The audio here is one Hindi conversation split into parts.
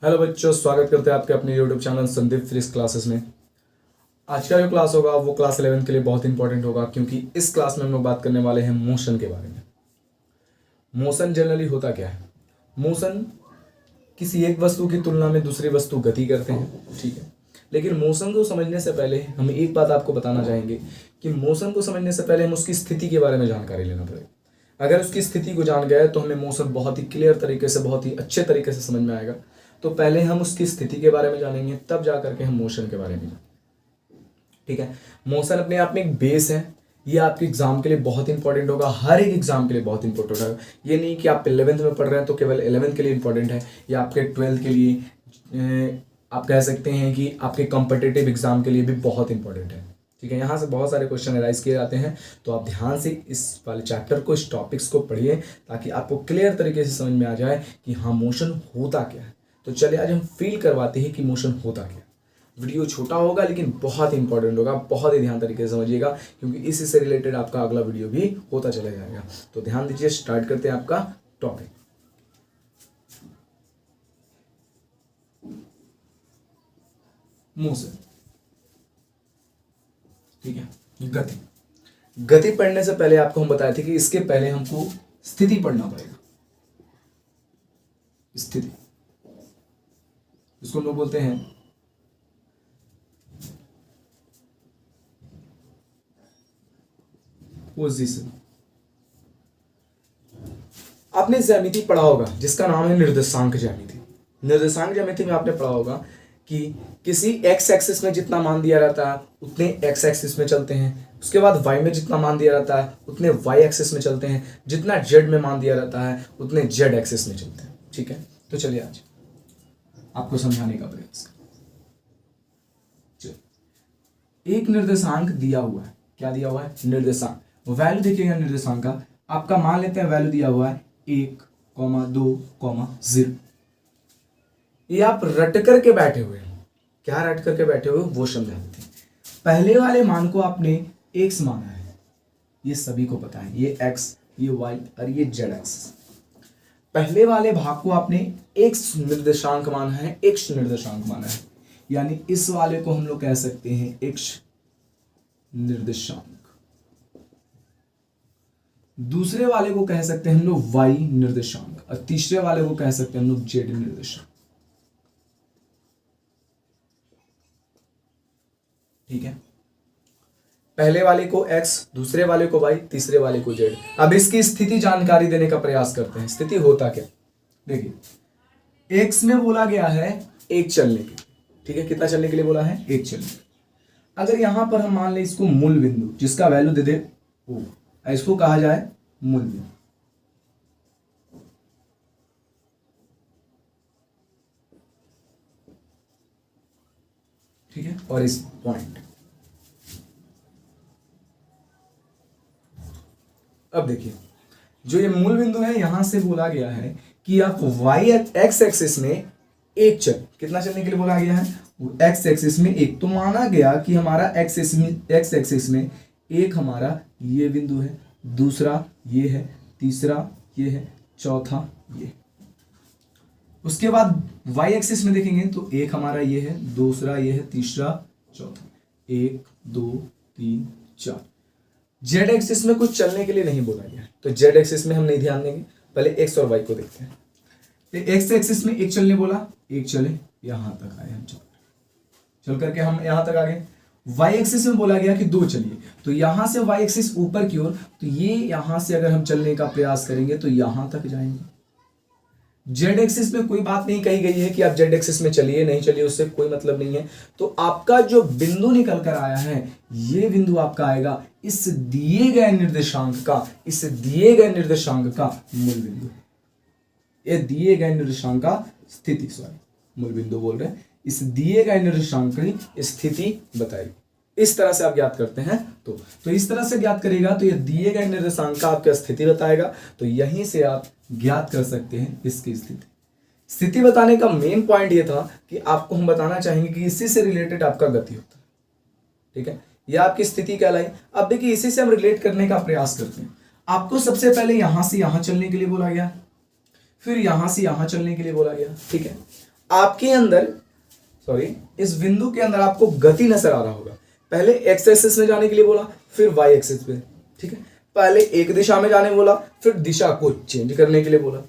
हेलो बच्चों, स्वागत करते हैं आपके अपने YouTube channel Sandeep physics classes में। आज का जो क्लास होगा वो क्लास 11 के लिए बहुत इंपॉर्टेंट होगा, क्योंकि इस क्लास में हम लोग बात करने वाले हैं मोशन के बारे में। मोशन जनरली होता क्या है? मोशन किसी एक वस्तु की तुलना में दूसरी वस्तु गति करते हैं, ठीक है। लेकिन मोशन को समझने से पहले हम एक बात आपको बताना चाहेंगे कि मोशन को समझने से पहले हम उसकी स्थिति के बारे में जानकारी लेना पड़ेगा। अगर उसकी स्थिति को जान गए तो हमें मोशन बहुत ही क्लियर तरीके से, बहुत ही अच्छे तरीके से समझ में आएगा। तो पहले हम उसकी स्थिति के बारे में जानेंगे, तब जा करके हम मोशन के बारे में जानेंगे, ठीक है। मोशन अपने आप में एक बेस है। ये आपके एग्जाम के लिए बहुत इंपॉर्टेंट होगा, हर एक एग्जाम के लिए बहुत इंपॉर्टेंट होगा। ये नहीं कि आप 11th में पढ़ रहे हैं तो केवल 11th के लिए इंपॉर्टेंट है, या आपके 12th के लिए, आप कह सकते हैं कि आपके कॉम्पिटिटिव एग्जाम के लिए भी बहुत इंपॉर्टेंट है, ठीक है। यहाँ से बहुत सारे क्वेश्चन एराइज किए जाते हैं, तो आप ध्यान से इस वाले चैप्टर को, इस टॉपिक्स को पढ़िए, ताकि आपको क्लियर तरीके से समझ में आ जाए कि हाँ मोशन होता क्या है। तो चलिए आज हम फील करवाते हैं कि मोशन होता क्या है। वीडियो छोटा होगा लेकिन बहुत इंपॉर्टेंट होगा, बहुत ही ध्यान तरीके से समझिएगा, क्योंकि इसी से रिलेटेड आपका अगला वीडियो भी होता चला जाएगा। तो ध्यान दीजिए, स्टार्ट करते हैं आपका टॉपिक। मोशन, ठीक है। गति, गति पढ़ने से पहले आपको हम बताए थे कि इसके पहले हमको स्थिति पढ़ना पड़ेगा। स्थिति, इसको हम लोग बोलते हैं पोजीशन। आपने ज्यामिति पढ़ा होगा जिसका नाम है निर्देशांक ज्यामिति। निर्देशांक ज्यामिति में आपने पढ़ा होगा कि किसी एक्स एक्सिस में जितना मान दिया रहता है उतने एक्स एक्सिस में चलते हैं, उसके बाद वाई में जितना मान दिया रहता है उतने वाई एक्सिस में चलते हैं, जितना जेड में मान दिया रहता है उतने जेड एक्सिस में चलते हैं, ठीक है। तो चलिए आज आपको समझाने का प्रयास करें। एक निर्देशांक दिया हुआ है, क्या दिया हुआ है? निर्देशांक। वैल्यू देखिएगा निर्देशांक का, आपका मान लेते हैं वैल्यू दिया हुआ है 1,2,0। ये आप रट करके बैठे हुए हैं। क्या रट करके बैठे हुए वो समझा देते हैं। पहले वाले मान को आपने x माना है, ये सभी को पता है, ये x, ये y और ये z एक्सिस। पहले वाले भाग को आपने x निर्देशांक माना है, x निर्देशांक माना है, यानी इस वाले को हम लोग कह सकते हैं x निर्देशांक। दूसरे वाले को कह सकते हैं हम लोग y निर्देशांक, और तीसरे वाले को कह सकते हैं हम लोग z निर्देशांक, ठीक है। पहले वाले को x, दूसरे वाले को y, तीसरे वाले को z। अब इसकी स्थिति जानकारी देने का प्रयास करते हैं। स्थिति होता क्या? देखिए, x में बोला गया है 1 चलने के, ठीक है। कितना चलने के लिए बोला है? 1 चलने के। अगर यहां पर हम मान लें इसको मूल बिंदु, जिसका वैल्यू दे दे O, इसको कहा जाए मूल बिंदु, ठीक है। और इस पॉइंट, अब देखिए जो ये मूल बिंदु है, यहां से बोला गया है कि आप वाई एक्स एक्सिस में 1 चल, कितना चलने के लिए बोला गया है? एक्स एक्सिस में 1। तो माना गया कि हमारा एक्स एक्सिस में एक हमारा ये बिंदु है, दूसरा ये है, तीसरा ये है, चौथा ये। उसके बाद वाई एक्सिस में देखेंगे तो एक हमारा ये है, दूसरा ये है, तीसरा चौथा, 1 2 3 4। जेड एक्सिस में कुछ चलने के लिए नहीं बोला गया, तो जेड एक्सिस में हम नहीं ध्यान देंगे, पहले एक्स और वाई को देखते हैं। एक्स एक्सिस में 1 चलने बोला, 1 चले, यहां तक आए हम, चल करके हम यहां तक आ गए। वाई एक्सिस में बोला गया कि 2 चलिए, तो यहां से वाई एक्सिस ऊपर की ओर, तो ये यहां से अगर हम चलने का प्रयास करेंगे तो यहां तक जाएंगे। जेड एक्सिस में कोई बात नहीं कही गई है कि आप जेड एक्सिस में चलिए नहीं चलिए, उससे कोई मतलब नहीं है। तो आपका जो बिंदु निकल कर आया है, ये बिंदु आपका आएगा इस दिए गए निर्देशांक का, इस दिए गए निर्देशांक का मूल बिंदु, ये दिए गए निर्देशांक का स्थिति, सॉरी मूल बिंदु बोल रहे हैं, इस दिए गए निर्देशांक की स्थिति बताइए। इस तरह से आप ज्ञात करते हैं, तो इस तरह से ज्ञात करेगा तो ये दिए गए निर्देशांक का आपका स्थिति बताएगा। तो यहीं से आप ज्ञात कर सकते हैं इसकी स्थिति। स्थिति बताने का मेन पॉइंट ये था कि आपको हम बताना चाहेंगे कि इसी से रिलेटेड आपका गति होता है, ठीक है। यह आपकी स्थिति कहलाई। अब देखिए, इसी से हम रिलेट करने का प्रयास करते हैं। आपको सबसे पहले यहां से यहां चलने के लिए बोला गया, फिर यहां से यहां चलने के लिए बोला गया, ठीक है। आपके अंदर इस बिंदु के अंदर आपको गति नजर आ रहा होगा। पहले एक्स एक्सिस में जाने के लिए बोला, फिर वाई एक्सिस पे, ठीक है। पहले एक दिशा में जाने बोला, फिर दिशा को चेंज करने के लिए बोला,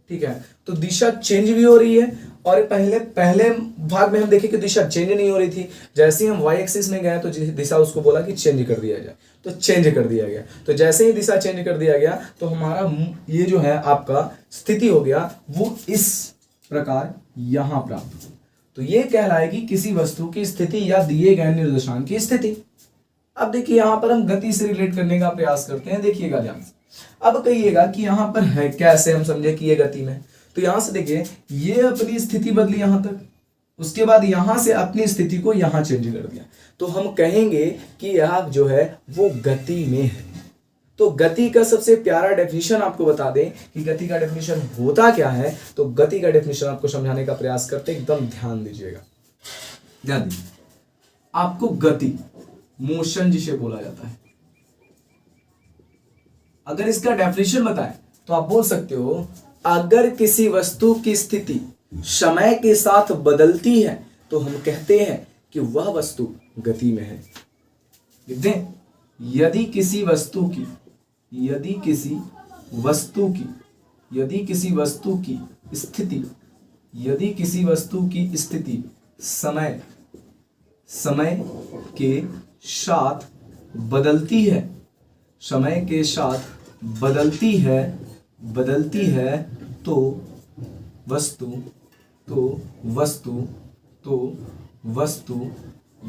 ठीक है। तो दिशा चेंज भी हो रही है, और पहले भाग में हम देखें कि दिशा चेंज नहीं हो रही थी। जैसे ही हम वाई एक्सिस में गए तो दिशा उसको बोला कि चेंज कर दिया जाए, तो चेंज कर दिया गया। तो जैसे ही दिशा चेंज कर दिया गया तो हमारा ये जो है आपका स्थिति हो गया वो इस प्रकार यहां प्राप्त। तो ये कहलाएगी किसी वस्तु की स्थिति या दिए गए निर्देशांक की स्थिति। अब देखिए यहां पर हम गति से रिलेट करने का प्रयास करते हैं, देखिएगा ध्यान से। अब कहिएगा कि यहां पर है कैसे हम समझे कि ये गति में, तो यहां से देखिए ये अपनी स्थिति बदली यहां तक, उसके बाद यहां से अपनी स्थिति को यहां चेंज कर दिया, तो हम कहेंगे कि यह जो है वो गति में है। तो गति का सबसे प्यारा डेफिनेशन आपको बता दें कि गति का डेफिनेशन होता क्या है। तो गति का डेफिनेशन आपको समझाने का प्रयास करते, एकदम ध्यान दीजिएगा, ध्यान दीजिए। आपको गति, मोशन जिसे बोला जाता है, अगर इसका डेफिनेशन बताएं तो आप बोल सकते हो अगर किसी वस्तु की स्थिति समय के साथ बदलती है तो हम कहते हैं कि वह वस्तु गति में है। यदि किसी वस्तु की स्थिति समय के साथ बदलती है तो वस्तु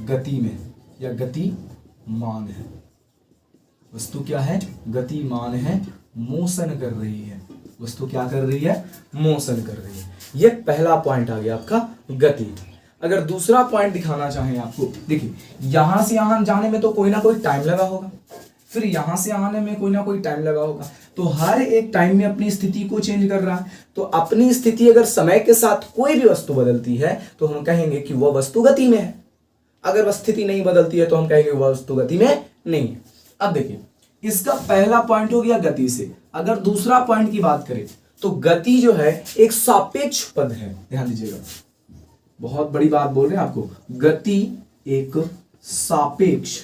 गति में या गतिमान है। वस्तु क्या है? गतिमान है, मोशन कर रही है। वस्तु क्या कर रही है? मोशन कर रही है। ये पहला पॉइंट आ गया आपका गति। अगर दूसरा पॉइंट दिखाना चाहें आपको, देखिए यहां से यहां जाने में तो कोई ना कोई टाइम लगा होगा, फिर यहां से आने में कोई ना कोई टाइम लगा होगा, तो हर एक टाइम में अपनी स्थिति को चेंज कर रहा है। तो अपनी स्थिति अगर समय के साथ कोई भी वस्तु बदलती है तो हम कहेंगे कि वह वस्तु गति में है। अगर वह स्थिति नहीं बदलती है तो हम कहेंगे वह वस्तु गति में नहीं है। अब देखिए इसका पहला पॉइंट हो गया गति से। अगर दूसरा पॉइंट की बात करें तो गति जो है एक सापेक्ष पद है। ध्यान दीजिएगा, बहुत बड़ी बात बोल रहे हैं आपको। गति एक सापेक्ष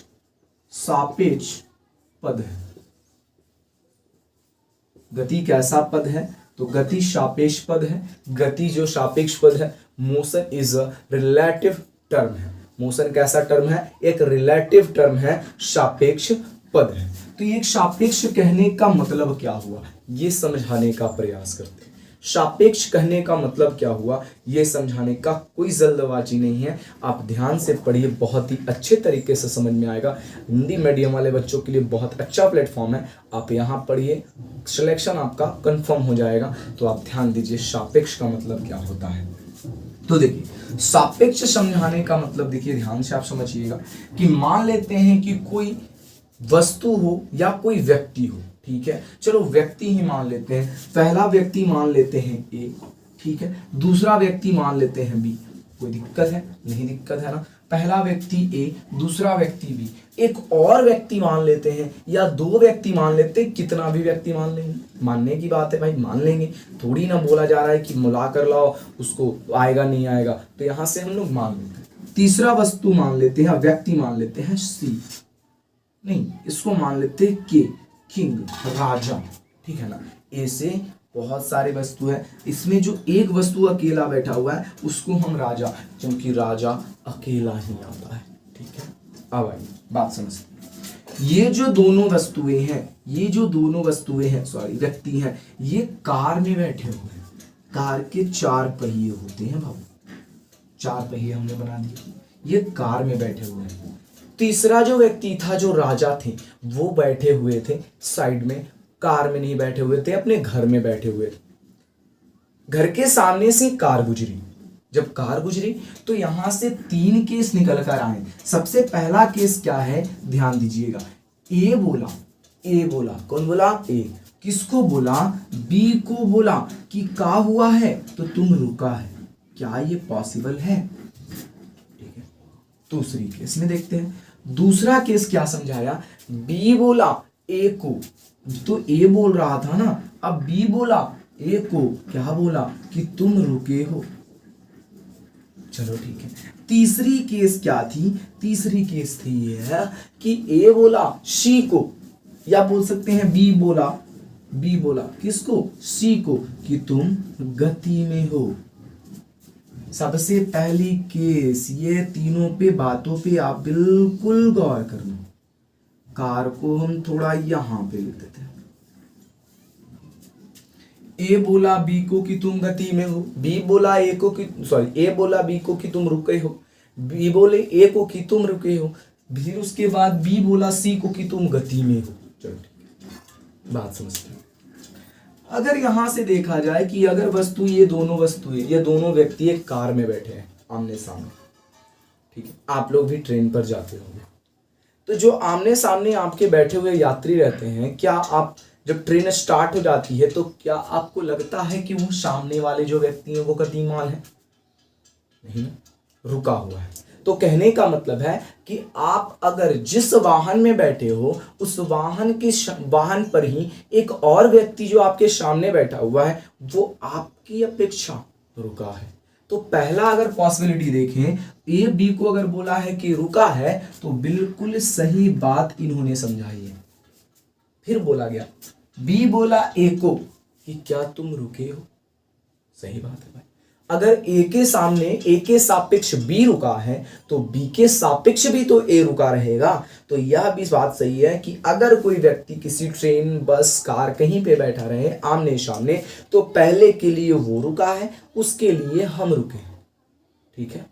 पद है। गति कैसा पद है? तो गति सापेक्ष पद है। गति जो सापेक्ष पद है, motion is a relative term है। मोशन कैसा टर्म है? एक रिलेटिव टर्म है, सापेक्ष पद है। तो ये एक सापेक्ष कहने का मतलब क्या हुआ, ये समझाने का प्रयास करते हैं। सापेक्ष कहने का मतलब क्या हुआ ये समझाने का कोई जल्दबाजी नहीं है। आप ध्यान से पढ़िए, बहुत ही अच्छे तरीके से समझ में आएगा। हिंदी मीडियम वाले बच्चों के लिए बहुत अच्छा प्लेटफॉर्म है। आप यहाँ पढ़िए, सिलेक्शन आपका कंफर्म हो जाएगा। तो आप ध्यान दीजिए सापेक्ष का मतलब क्या होता है। तो देखिए सापेक्ष समझाने का मतलब, देखिए ध्यान से आप समझिएगा कि मान लेते हैं कि कोई वस्तु हो या कोई व्यक्ति हो, ठीक है, चलो व्यक्ति ही मान लेते हैं। पहला व्यक्ति मान लेते हैं ए, ठीक है, दूसरा व्यक्ति मान लेते हैं बी। कोई दिक्कत है? नहीं दिक्कत है ना। पहला व्यक्ति ए, दूसरा व्यक्ति बी, एक और व्यक्ति मान लेते हैं या दो व्यक्ति मान लेते हैं। कितना भी व्यक्ति मान लेंगे, मानने की बात है भाई, मान लेंगे। थोड़ी ना बोला जा रहा है कि मिला कर लाओ, उसको आएगा नहीं आएगा, तो यहां से हम लोग मान लेते हैं। तीसरा वस्तु मान लेते हैं, व्यक्ति मान लेते हैं सी, नहीं इसको मान लेते हैं के, किंग, राजा, ठीक है ना। ऐसे बहुत सारे वस्तु है, इसमें जो एक वस्तु अकेला बैठा हुआ है उसको हम राजा, क्योंकि राजा अकेला ही आता है, ठीक है। अब आइए बात समझते। ये जो दोनों वस्तुएं हैं, सॉरी व्यक्ति हैं, ये कार में बैठे हुए हैं। कार के चार पहिए होते हैं बाबू, चार पहिए हमने बना दिए, ये कार में बैठे हुए हैं। तीसरा जो व्यक्ति था, जो राजा थे, वो बैठे हुए थे साइड में, कार में नहीं बैठे हुए थे, अपने घर में बैठे हुए थे। घर के सामने से कार गुजरी, जब कार गुजरी तो यहां से तीन केस निकल कर आए। सबसे पहला केस क्या है, ध्यान दीजिएगा। ए बोला, कौन बोला? ए। किसको बोला? बी को बोला कि का हुआ है, तो तुम रुका है। क्या ये पॉसिबल है? ठीक है, दूसरी केस में देखते हैं। दूसरा केस क्या समझाया? बी बोला ए को, तो ए बोल रहा था ना, अब बी बोला ए को, क्या बोला? कि तुम रुके हो। चलो ठीक है। तीसरी केस क्या थी? तीसरी केस थी ये कि ए बोला सी को, या बोल सकते हैं बी बोला किसको? सी को, कि तुम गति में हो। सबसे पहली केस, ये तीनों पे बातों पे आप बिल्कुल गौर करना। कार को हम थोड़ा यहां पे लिख देते हैं। ए बोला बी को कि तुम गति में हो, बी बोला ए को कि ए बोला बी को कि तुम रुके हो, बी बोले ए को कि तुम रुके हो, फिर उसके बाद बी बोला सी को कि तुम गति में हो। चलो ठीक है, बात समझते हैं। अगर यहां से देखा जाए कि अगर वस्तु, ये दोनों वस्तुएं, ये दोनों व्यक्ति एक कार में बैठे हैं आमने सामने, ठीक है, आप लोग भी ट्रेन पर जाते होंगे, तो जो आमने सामने आपके बैठे हुए यात्री रहते हैं, क्या आप जब ट्रेन स्टार्ट हो जाती है तो क्या आपको लगता है कि वो सामने वाले जो व्यक्ति हैं वो गतिमान है? नहीं, रुका हुआ है। तो कहने का मतलब है कि आप अगर जिस वाहन में बैठे हो, उस वाहन पर ही एक और व्यक्ति जो आपके सामने बैठा हुआ है वो आपकी अपेक्षा रुका है। तो पहला अगर पॉसिबिलिटी देखें, ए बी को अगर बोला है कि रुका है, तो बिल्कुल सही बात इन्होंने समझाई है। फिर बोला गया, बी बोला ए को कि क्या तुम रुके हो? सही बात है भाई। अगर ए के सामने, ए के सापेक्ष बी रुका है, तो बी के सापेक्ष भी तो ए रुका रहेगा। तो यह भी बात सही है कि अगर कोई व्यक्ति किसी ट्रेन, बस, कार कहीं पे बैठा रहे आमने सामने, तो पहले के लिए वो रुका है, उसके लिए हम रुके हैं। ठीक है,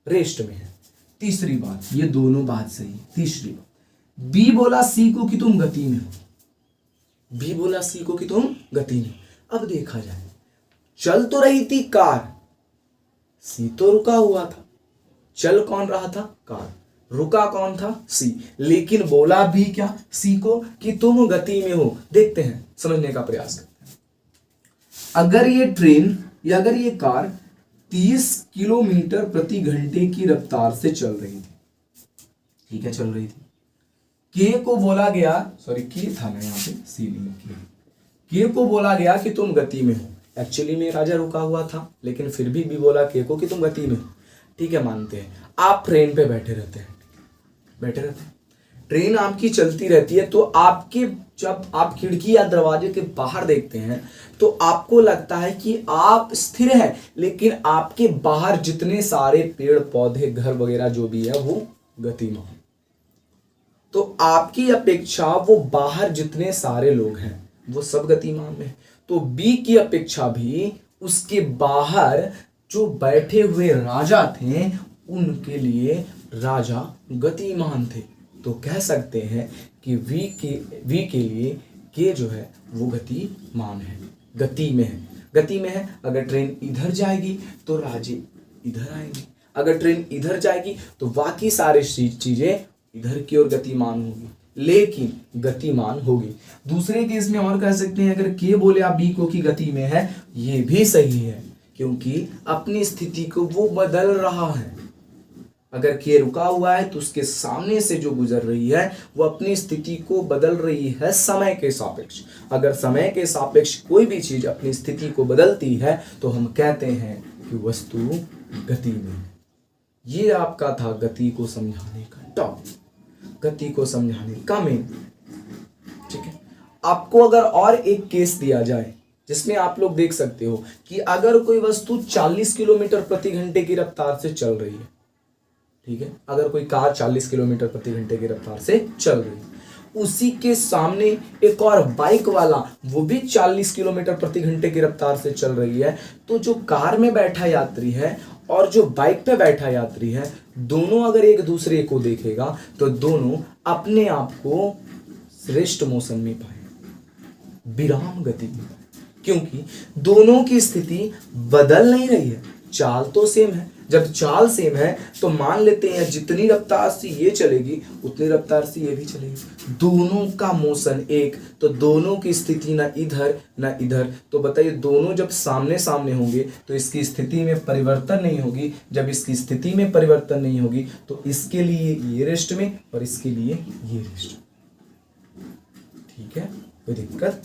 रेस्ट में है। तीसरी बात, ये दोनों बात सही है। तीसरी बात, बी बोला सी को कि तुम गति में हो, बी बोला सी को कि तुम गति में। अब देखा जाए, चल तो रही थी कार, सी तो रुका हुआ था। चल कौन रहा था? कार। रुका कौन था? सी। लेकिन बोला भी क्या सी को कि तुम गति में हो। देखते हैं, समझने का प्रयास करते हैं। अगर ये ट्रेन या अगर ये कार 30 किलोमीटर प्रति घंटे की रफ्तार से चल रही थी, ठीक है, चल रही थी, के को बोला गया, सॉरी के था ना यहाँ पे, सी नहीं, के को बोला गया कि तुम गति में हो। एक्चुअली में राजा रुका हुआ था, लेकिन फिर भी बोला के को कि तुम गति में हो। ठीक है, मानते हैं। आप ट्रेन पे बैठे रहते हैं, ट्रेन आपकी चलती रहती है, तो आपके, जब आप खिड़की या दरवाजे के बाहर देखते हैं तो आपको लगता है कि आप स्थिर हैं, लेकिन आपके बाहर जितने सारे पेड़ पौधे, घर वगैरह जो भी है वो गतिमान। तो आपकी अपेक्षा वो बाहर जितने सारे लोग हैं वो सब गतिमान में। तो बी की अपेक्षा भी उसके बाहर जो बैठे हुए राजा थे, उनके लिए राजा गतिमान थे। तो कह सकते हैं कि वी के लिए के जो है वो गतिमान है, गति में है। गति में है। अगर ट्रेन इधर जाएगी तो राजे इधर आएंगे, अगर ट्रेन इधर जाएगी तो बाकी सारे चीजें इधर की ओर गतिमान होगी, लेकिन गतिमान होगी। दूसरे केस में और कह सकते हैं, अगर के बोले आप बी को की गति में है, ये भी सही है, क्योंकि अपनी स्थिति को वो बदल रहा है। अगर के रुका हुआ है तो उसके सामने से जो गुजर रही है वो अपनी स्थिति को बदल रही है समय के सापेक्ष। अगर समय के सापेक्ष कोई भी चीज अपनी स्थिति को बदलती है तो हम कहते हैं कि वस्तु गति में है। ये आपका था गति को समझाने का टॉपिक, गति को समझाने का मेन। ठीक है, आपको अगर और एक केस दिया जाए जिसमें आप लोग देख सकते हो कि अगर कोई वस्तु 40 किलोमीटर प्रति घंटे की रफ्तार से चल रही है, ठीक है, अगर कोई कार 40 किलोमीटर प्रति घंटे की रफ्तार से चल रही है, उसी के सामने एक और बाइक वाला वो भी 40 किलोमीटर प्रति घंटे की रफ्तार से चल रही है, तो जो कार में बैठा यात्री है और जो बाइक पे बैठा यात्री है, दोनों अगर एक दूसरे को देखेगा तो दोनों अपने आप को श्रेष्ठ मोशन में पाए, विराम गति में पाए, क्योंकि दोनों की स्थिति बदल नहीं रही है, चाल तो सेम है। जब चाल सेम है तो मान लेते हैं जितनी रफ्तार से ये चलेगी उतनी रफ्तार से ये भी चलेगी, दोनों का मोशन एक, तो दोनों की स्थिति ना इधर ना इधर। तो बताइए, दोनों जब सामने सामने होंगे तो इसकी स्थिति में परिवर्तन नहीं होगी। जब इसकी स्थिति में परिवर्तन नहीं होगी तो इसके लिए ये रेस्ट में और इसके लिए ये रेस्ट। ठीक है, कोई दिक्कत?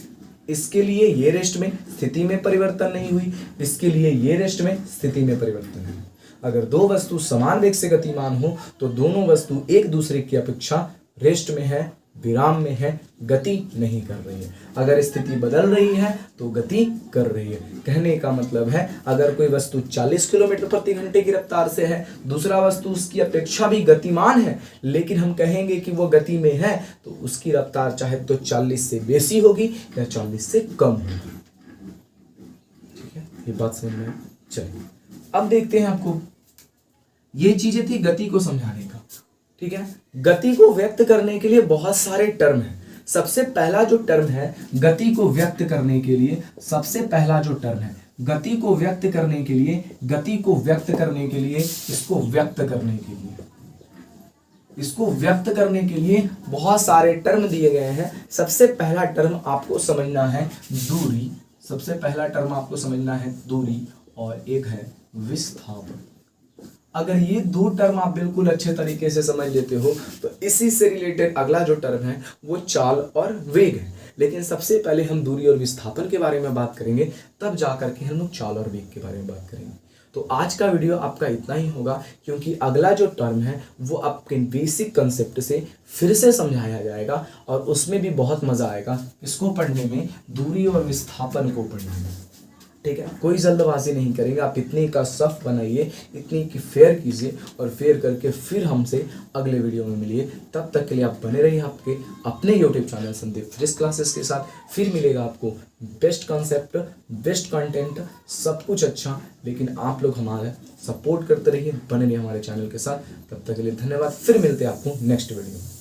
इसके लिए ये रेस्ट में स्थिति में परिवर्तन नहीं हुई, इसके लिए ये रेस्ट में स्थिति में परिवर्तन है। अगर दो वस्तु समान वेग से गतिमान हो तो दोनों वस्तु एक दूसरे की अपेक्षा रेस्ट में है, विराम में है, गति नहीं कर रही है। अगर स्थिति बदल रही है तो गति कर रही है। कहने का मतलब है अगर कोई वस्तु 40 किलोमीटर प्रति घंटे की रफ्तार से है, दूसरा वस्तु उसकी अपेक्षा भी गतिमान है, लेकिन हम कहेंगे कि वो गति में है, तो उसकी रफ्तार चाहे तो 40 से बेसी होगी या 40 से कम होगी। ठीक है, ये बात समझ में। चलिए अब देखते हैं आपको, ये चीजें थी गति को समझाने का। ठीक है, गति को व्यक्त करने के लिए बहुत सारे टर्म हैं। सबसे पहला जो टर्म है गति को व्यक्त करने के लिए, सबसे पहला जो टर्म है गति को व्यक्त करने के लिए, गति को व्यक्त करने के लिए, इसको व्यक्त करने के लिए, इसको व्यक्त करने के लिए बहुत सारे टर्म दिए गए हैं। सबसे पहला टर्म आपको समझना है दूरी, सबसे पहला टर्म आपको समझना है दूरी, और एक है विस्थापन। अगर ये दो टर्म आप बिल्कुल अच्छे तरीके से समझ लेते हो तो इसी से रिलेटेड अगला जो टर्म है वो चाल और वेग है। लेकिन सबसे पहले हम दूरी और विस्थापन के बारे में बात करेंगे, तब जाकर के हम लोग चाल और वेग के बारे में बात करेंगे। तो आज का वीडियो आपका इतना ही होगा, क्योंकि अगला जो टर्म है वो आपके बेसिक कंसेप्ट से फिर से समझाया जाएगा और उसमें भी बहुत मजा आएगा इसको पढ़ने में, दूरी और विस्थापन को पढ़ने में। ठीक है, कोई जल्दबाजी नहीं करेंगे, आप इतने का सफ बनाइए, इतने की फेयर कीजिए और फेयर करके फिर हमसे अगले वीडियो में मिलिए। तब तक के लिए आप बने रहिए आपके अपने यूट्यूब चैनल संदीप फ्रिश क्लासेस के साथ। फिर मिलेगा आपको बेस्ट कॉन्सेप्ट, बेस्ट कंटेंट, सब कुछ अच्छा, लेकिन आप लोग हमारा सपोर्ट करते रहिए, बने रहिए हमारे चैनल के साथ। तब तक के लिए धन्यवाद, फिर मिलते हैं आपको नेक्स्ट वीडियो में।